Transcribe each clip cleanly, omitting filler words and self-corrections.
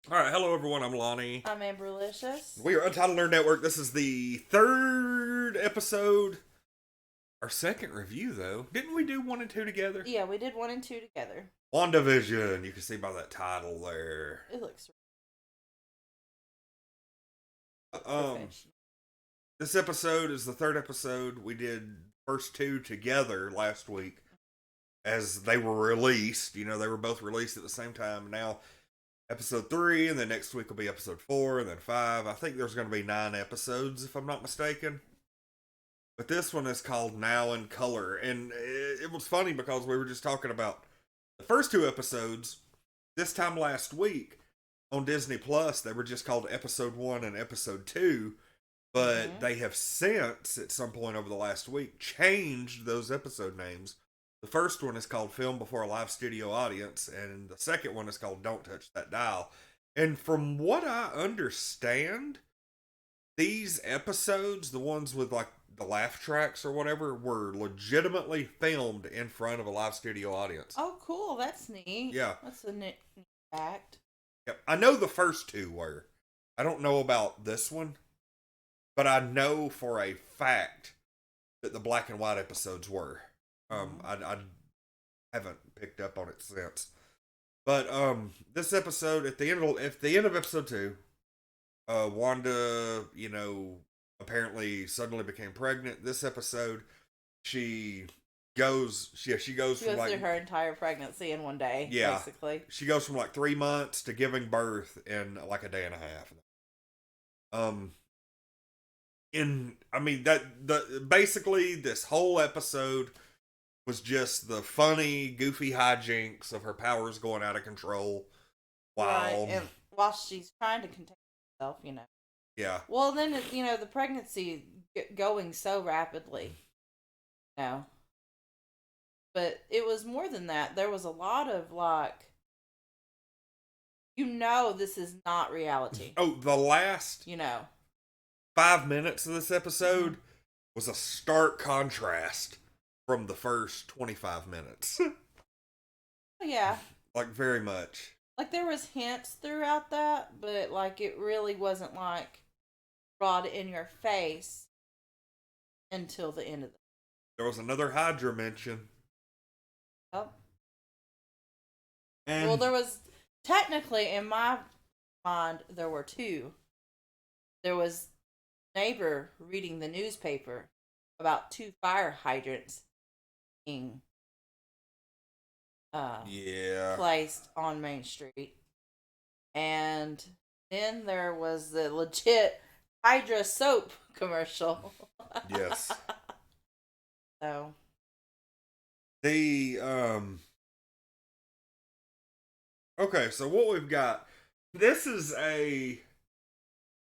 All right, hello everyone. I'm Lonnie. I'm Amberlicious. We are Untitled Nerd Network. This is the third episode. Our second review, though. Didn't we do one and two together? Yeah, we did one and two together. WandaVision. You can see by that title there. It looks Um, professional. this episode is the third episode. We did first two together last week as they were released. You know, they were both released at the same time. Now, episode 3, and then next week will be episode 4, and then 5. I think there's going to be 9 episodes, if I'm not mistaken. But this one is called Now in Color. And it was funny because we were just talking about the first two episodes this time last week on Disney Plus. They were just called Episode 1 and Episode 2. But they have since, at some point over the last week, changed those episode names. The first one is called Film Before a Live Studio Audience, and the second one is called Don't Touch That Dial. And from what I understand, these episodes, the ones with like the laugh tracks or whatever, were legitimately filmed in front of a live studio audience. Oh, cool. That's neat. Yeah. That's a neat fact. Yep. I know the first two were. I don't know about this one, but I know for a fact that the black and white episodes were. I haven't picked up on it since. But this episode at the end of episode 2, Wanda, apparently suddenly became pregnant. This episode, she goes She from goes like, through her entire pregnancy in one day, yeah, basically. she goes from like 3 months to giving birth in like a day and a half. Um, I mean that basically this whole episode was just the funny, goofy hijinks of her powers going out of control. Right. And while she's trying to contain herself, Yeah. Well, then, the pregnancy going so rapidly. No. But it was more than that. There was a lot of, this is not reality. Oh, the last You know. 5 minutes of this episode was a stark contrast from the first 25 minutes. Yeah. Like, very much. Like, there was hints throughout that, but, it really wasn't, brought in your face until the end of the... There was another Hydra mention. Oh. And Well, there was... Technically, in my mind, there were two. There was neighbor reading the newspaper about 2 fire hydrants being placed on Main Street. And then there was the legit Hydra soap commercial. Yes. So. Okay, so what we've got, this is a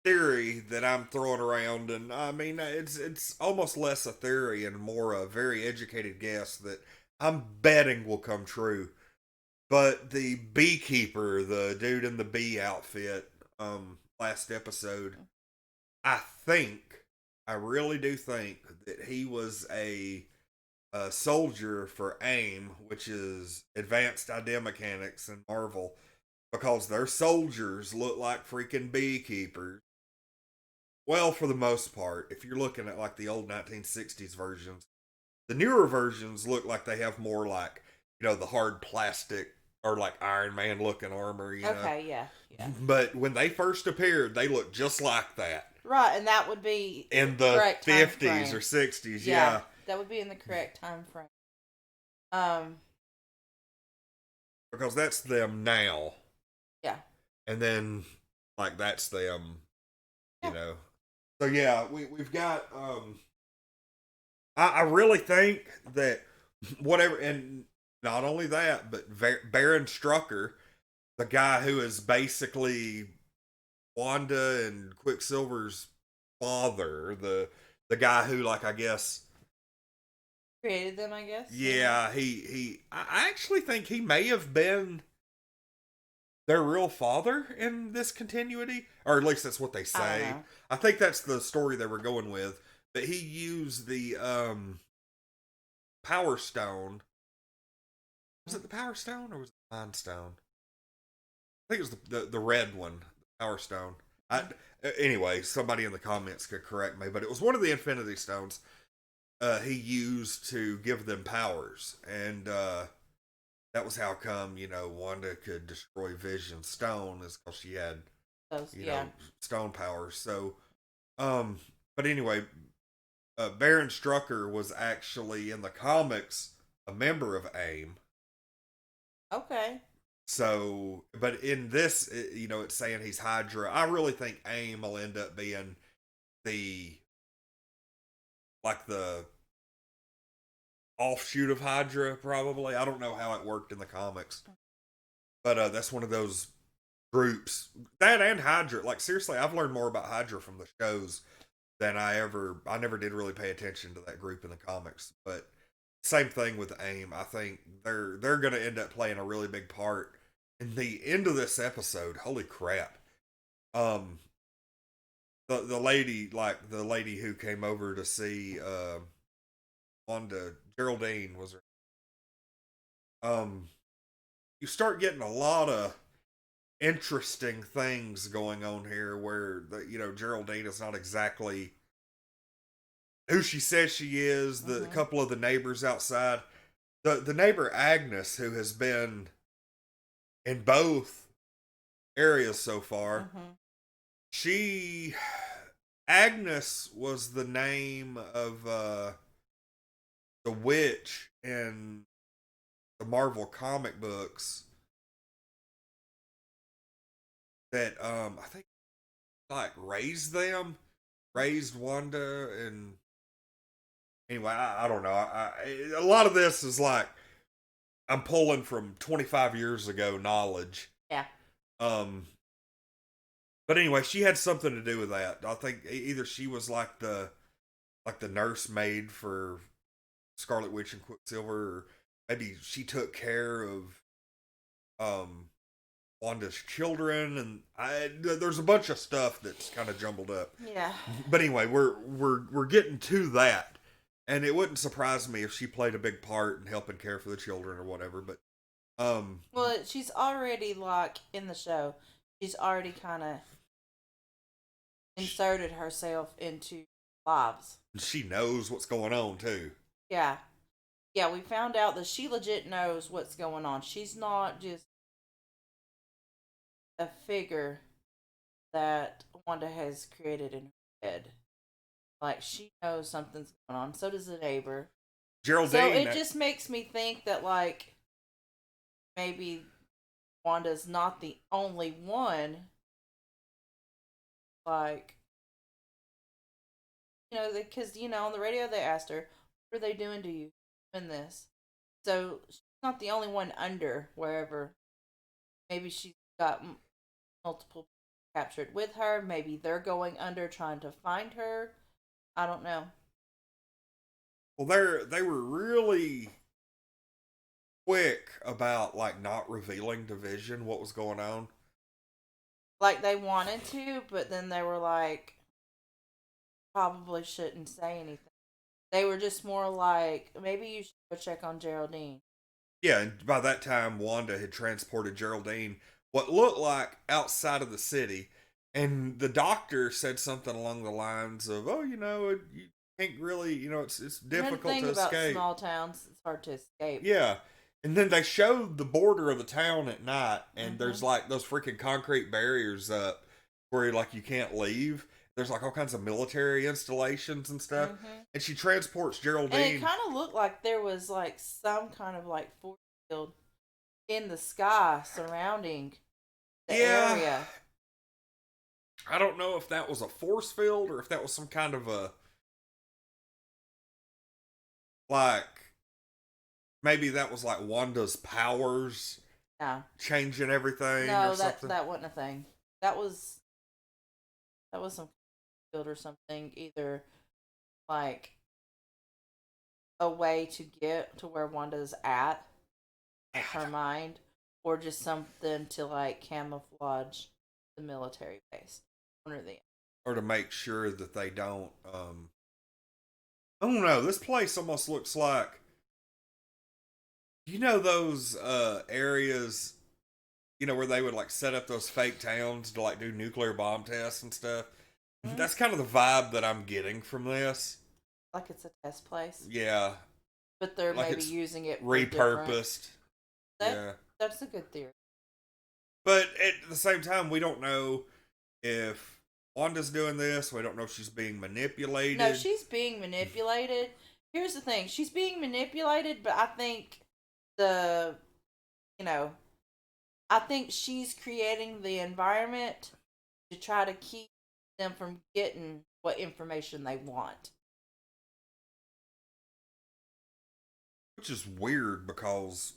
theory that I'm throwing around, and I mean it's almost less a theory and more a very educated guess that I'm betting will come true. But the beekeeper, the dude in the bee outfit, last episode, I really do think that he was a soldier for AIM, which is Advanced Idea Mechanics in Marvel, because their soldiers look like freaking beekeepers. Well, for the most part, if you're looking at like the old 1960s versions, the newer versions look like they have more like, the hard plastic or like Iron Man looking armor, Okay, yeah. But when they first appeared, they looked just like that. Right, and that would be in the correct 50s or 60s, yeah. That would be in the correct time frame. Because that's them now. Yeah. And then, like, that's them, Yeah. So, yeah, we've got, I really think that whatever, and not only that, but Baron Strucker, the guy who is basically Wanda and Quicksilver's father, the guy who, like, I guess created them, I guess. Yeah, I actually think he may have been their real father in this continuity, or at least that's what they say. I think that's the story they were going with. But he used the Power Stone. Was it the Power Stone or was it the Mind Stone? think it was the red one, Power Stone. Anyway, somebody in the comments could correct me, but it was one of the Infinity Stones he used to give them powers, and that was how come Wanda could destroy Vision's stone is because she had stone powers. So, but anyway, Baron Strucker was actually in the comics a member of AIM. Okay. So, but in this, it's saying he's Hydra. I really think AIM will end up being the the offshoot of Hydra, probably. I don't know how it worked in the comics, but that's one of those groups. That and Hydra. Like, seriously, I've learned more about Hydra from the shows than I never did really pay attention to that group in the comics. But same thing with AIM. I think they're going to end up playing a really big part in the end of this episode. Holy crap. The lady who came over to see Wanda, Geraldine was her. You start getting a lot of interesting things going on here where Geraldine is not exactly who she says she is. The couple of the neighbors outside, the neighbor Agnes, who has been in both areas so far, Agnes was the name of the witch in the Marvel comic books that I think raised Wanda. And anyway, I don't know. A lot of this is I'm pulling from 25 years ago knowledge. Yeah. But anyway, she had something to do with that. I think either she was the nursemaid for Scarlet Witch and Quicksilver, or maybe she took care of Wanda's children, and there's a bunch of stuff that's kind of jumbled up. Yeah. But anyway, we're getting to that, and it wouldn't surprise me if she played a big part in helping care for the children or whatever. But well, she's already in the show. She's already kind of inserted herself into lives. She knows what's going on too. Yeah. Yeah, we found out that she legit knows what's going on. She's not just a figure that Wanda has created in her head. She knows something's going on. So does the neighbor. Geraldine. So it just makes me think that, maybe Wanda's not the only one. Because, on the radio they asked her, what are they doing to you in this? So she's not the only one under wherever. Maybe she's got multiple captured with her. Maybe they're going under trying to find her. I don't know. Well, they were really quick about not revealing to Vision what was going on. They wanted to, but then they were probably shouldn't say anything. They were just more maybe you should go check on Geraldine. Yeah, and by that time, Wanda had transported Geraldine what looked like outside of the city, and the doctor said something along the lines of, "Oh, you can't really, it's difficult to escape. About small towns, it's hard to escape." Yeah, and then they showed the border of the town at night, and there's those freaking concrete barriers up where you can't leave. There's all kinds of military installations and stuff. And she transports Geraldine. And it kind of looked like there was some kind of force field in the sky surrounding the area. I don't know if that was a force field or if that was some kind of a maybe that was Wanda's powers. Yeah. Changing everything. No, or something. that wasn't a thing. That was some field or something, either a way to get to where Wanda's at her mind, or just something to camouflage the military base. Or to make sure that they don't I don't know, this place almost looks like those areas where they would like set up those fake towns to like do nuclear bomb tests and stuff. Mhm. That's kind of the vibe that I'm getting from this. Like it's a test place, Yeah, but they're like maybe it's using it for different. repurposed. That Yeah, that's a good theory. but at the same time, we don't know if Wanda's doing this. We don't know if she's being manipulated. No, she's being manipulated. Here's the thing: she's being manipulated, but I think the, you know, I think she's creating the environment to try to keep them from getting what information they want. Which is weird because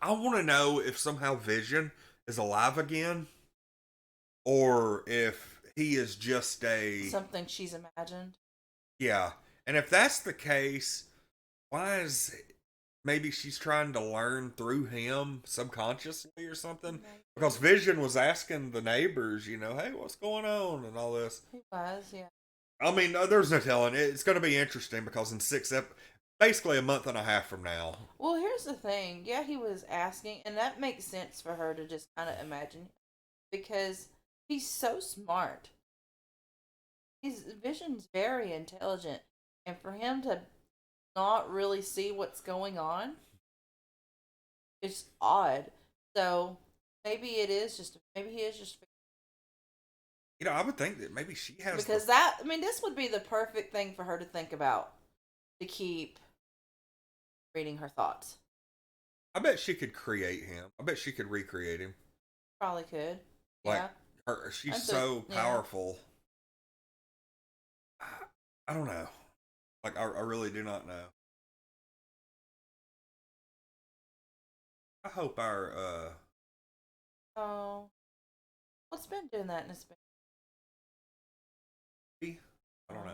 I want to know if somehow Vision is alive again or if he is just a. Something she's imagined. Yeah. And if that's the case, why is. Maybe she's trying to learn through him subconsciously or something? Because Vision was asking the neighbors, hey, what's going on and all this. He was, yeah. I mean, there's no telling. It's going to be interesting because in basically a month and a half from now. Well, here's the thing. Yeah, he was asking, and that makes sense for her to just kind of imagine because he's so smart. His Vision's very intelligent, and for him to not really see what's going on, it's odd. So maybe he is just. I would think that maybe she has. Because this would be the perfect thing for her to think about to keep reading her thoughts. I bet she could create him. I bet she could recreate him. Probably could. Like, Yeah. She's so powerful. I don't know. Like, I really do not know. I hope our, Oh. What's been doing that in a space? I don't know.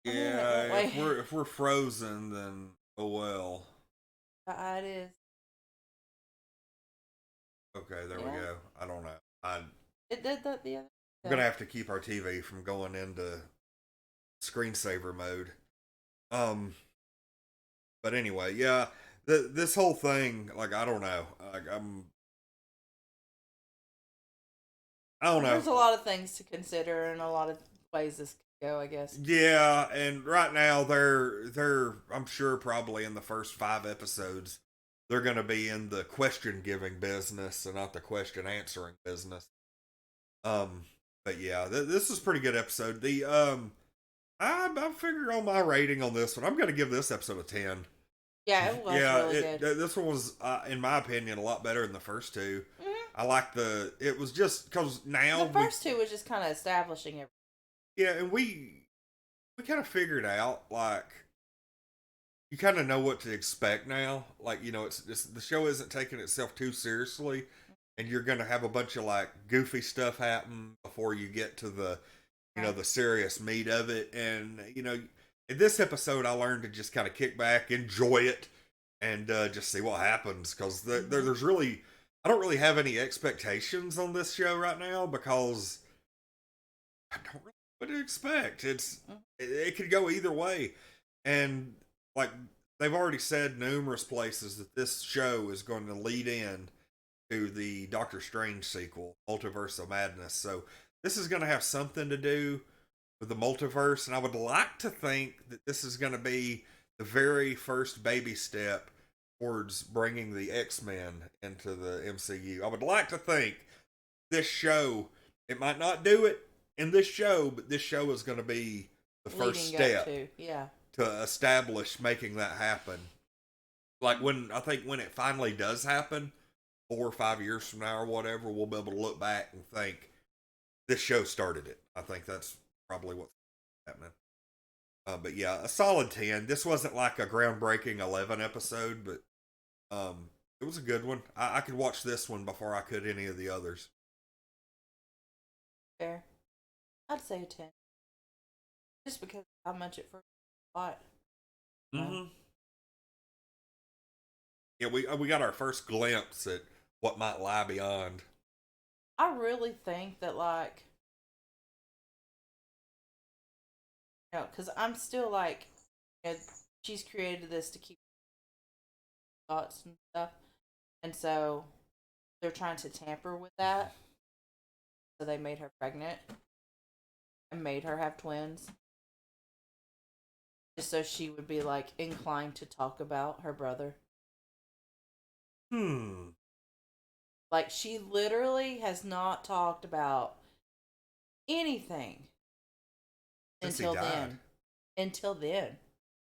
I Yeah, mean, if we're frozen, then oh well. It is. Okay, there we go. I don't know. It did that the other day. I'm gonna have to keep our TV from going into screensaver mode. But anyway, yeah, this whole thing, like, I don't know. Like, I don't know. There's a lot of things to consider and a lot of ways this could go, I guess. Yeah, and right now they're I'm sure probably in the first 5 episodes they're gonna be in the question giving business and not the question answering business. But yeah, this is a pretty good episode. I figure on my rating on this one, I'm gonna give this episode a 10. Yeah, it was really good. This one was, in my opinion, a lot better than the first two. Mm-hmm. I like it was just because now the first two was just kind of establishing everything. Yeah, and we kind of figured out, like, you kind of know what to expect now. Like, it's the show isn't taking itself too seriously, and you're gonna have a bunch of like goofy stuff happen before you get to the the serious meat of it. And in this episode, I learned to just kind of kick back, enjoy it, and just see what happens. Because there's really, I don't really have any expectations on this show right now because I don't really know what to expect. It could go either way, and like they've already said numerous places that this show is going to lead in to the Doctor Strange sequel, Multiverse of Madness. So this is going to have something to do with the multiverse, and I would like to think that this is going to be the very first baby step towards bringing the X-Men into the MCU. I would like to think this show, it might not do it in this show, but this show is going to be the first step to establish making that happen. Like I think when it finally does happen, 4 or 5 years from now or whatever, we'll be able to look back and think this show started it. I think that's probably what's happening. But yeah, a solid 10. This wasn't like a groundbreaking 11 episode, but it was a good one. I could watch this one before I could any of the others. Fair. I'd say a 10. Just because of how much it first thought. Mm-hmm. Yeah, we got our first glimpse at what might lie beyond. I really think that, like, because I'm still like, she's created this to keep. thoughts and stuff. And so they're trying to tamper with that. So they made her pregnant and made her have twins. Just so she would be like inclined to talk about her brother. Like she literally has not talked about anything Since until he died. then. Until then.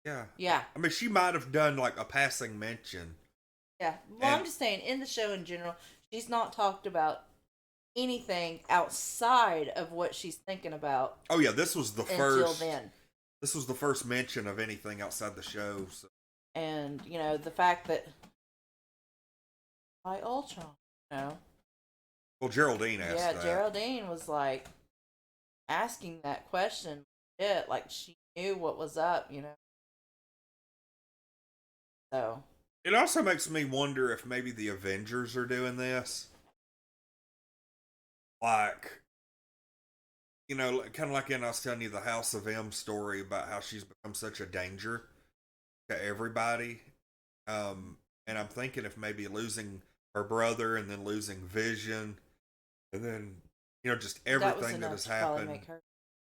Yeah. Yeah. I mean, she might have done like a passing mention. Yeah. Well, I'm just saying, in the show in general, she's not talked about anything outside of what she's thinking about. Oh yeah, this was the until first. Then. This was the first mention of anything outside the show. So. And the fact that by Ultron, Well, Geraldine asked that. Yeah, Geraldine was like asking that question. Like she knew what was up, So. It also makes me wonder if maybe the Avengers are doing this. Like, kind of like I was telling you the House of M story about how she's become such a danger to everybody. And I'm thinking if maybe losing her brother and then losing Vision and then, just everything that has happened.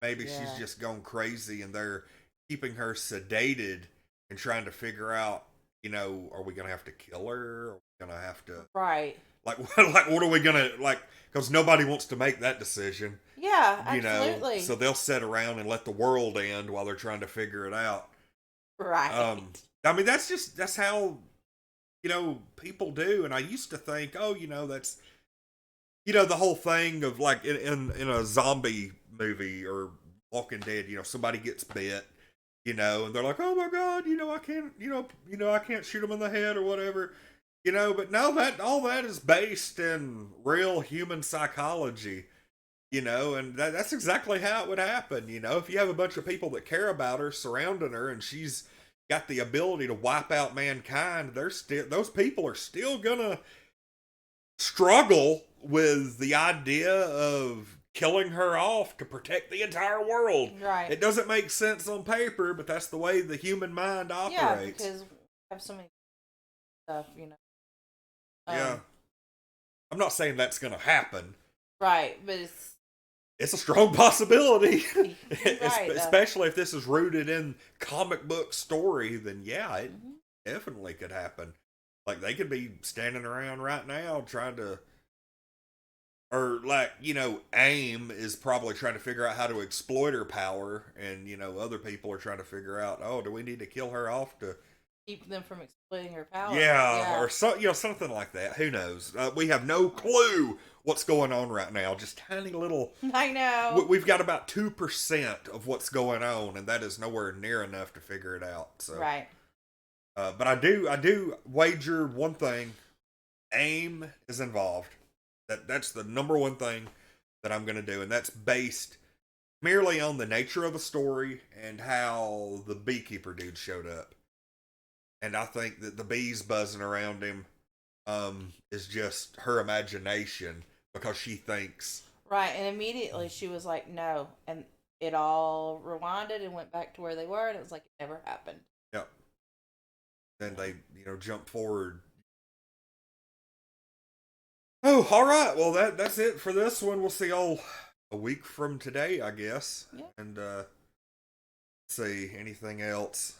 Maybe she's just gone crazy and they're keeping her sedated and trying to figure out, are we going to have to kill her? Are we going to have to... Right. Like, what are we going to... because nobody wants to make that decision. Yeah, absolutely. So they'll sit around and let the world end while they're trying to figure it out. Right. I mean, that's how, people do. And I used to think, that's... the whole thing of like in a zombie movie or Walking Dead, somebody gets bit, and they're like, oh my God, I can't, I can't shoot them in the head or whatever, but no, all that is based in real human psychology, and that's exactly how it would happen, if you have a bunch of people that care about her surrounding her and she's got the ability to wipe out mankind, those people are still gonna struggle with the idea of killing her off to protect the entire world. Right. It doesn't make sense on paper, but that's the way the human mind operates. Yeah, because we have so many stuff, Yeah. I'm not saying that's going to happen. Right, but it's a strong possibility. Right, especially if this is rooted in comic book story, then yeah, it definitely could happen. Like, they could be standing around right now trying to... Or, like, AIM is probably trying to figure out how to exploit her power, and, other people are trying to figure out, do we need to kill her off to... keep them from exploiting her power? Yeah. Or something like that. Who knows? We have no clue what's going on right now. Just tiny little... I know. We've got about 2% of what's going on, and that is nowhere near enough to figure it out. So. Right. But I do wager one thing. AIM is involved. That's the number one thing that I'm going to do, and that's based merely on the nature of the story and how the beekeeper dude showed up. And I think that the bees buzzing around him is just her imagination because she thinks... Right, and immediately she was like, no, and it all rewinded and went back to where they were, and it was like it never happened. Yep. Then they, jump forward. Oh, all right. Well, that's it for this one. We'll see y'all a week from today, I guess. Yeah. And let's see anything else.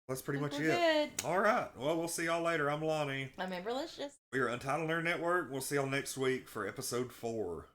That's pretty much it. Good. All right. Well, we'll see y'all later. I'm Lonnie. I'm Amberlicious. We are Untitled Nerd Network. We'll see y'all next week for episode 4.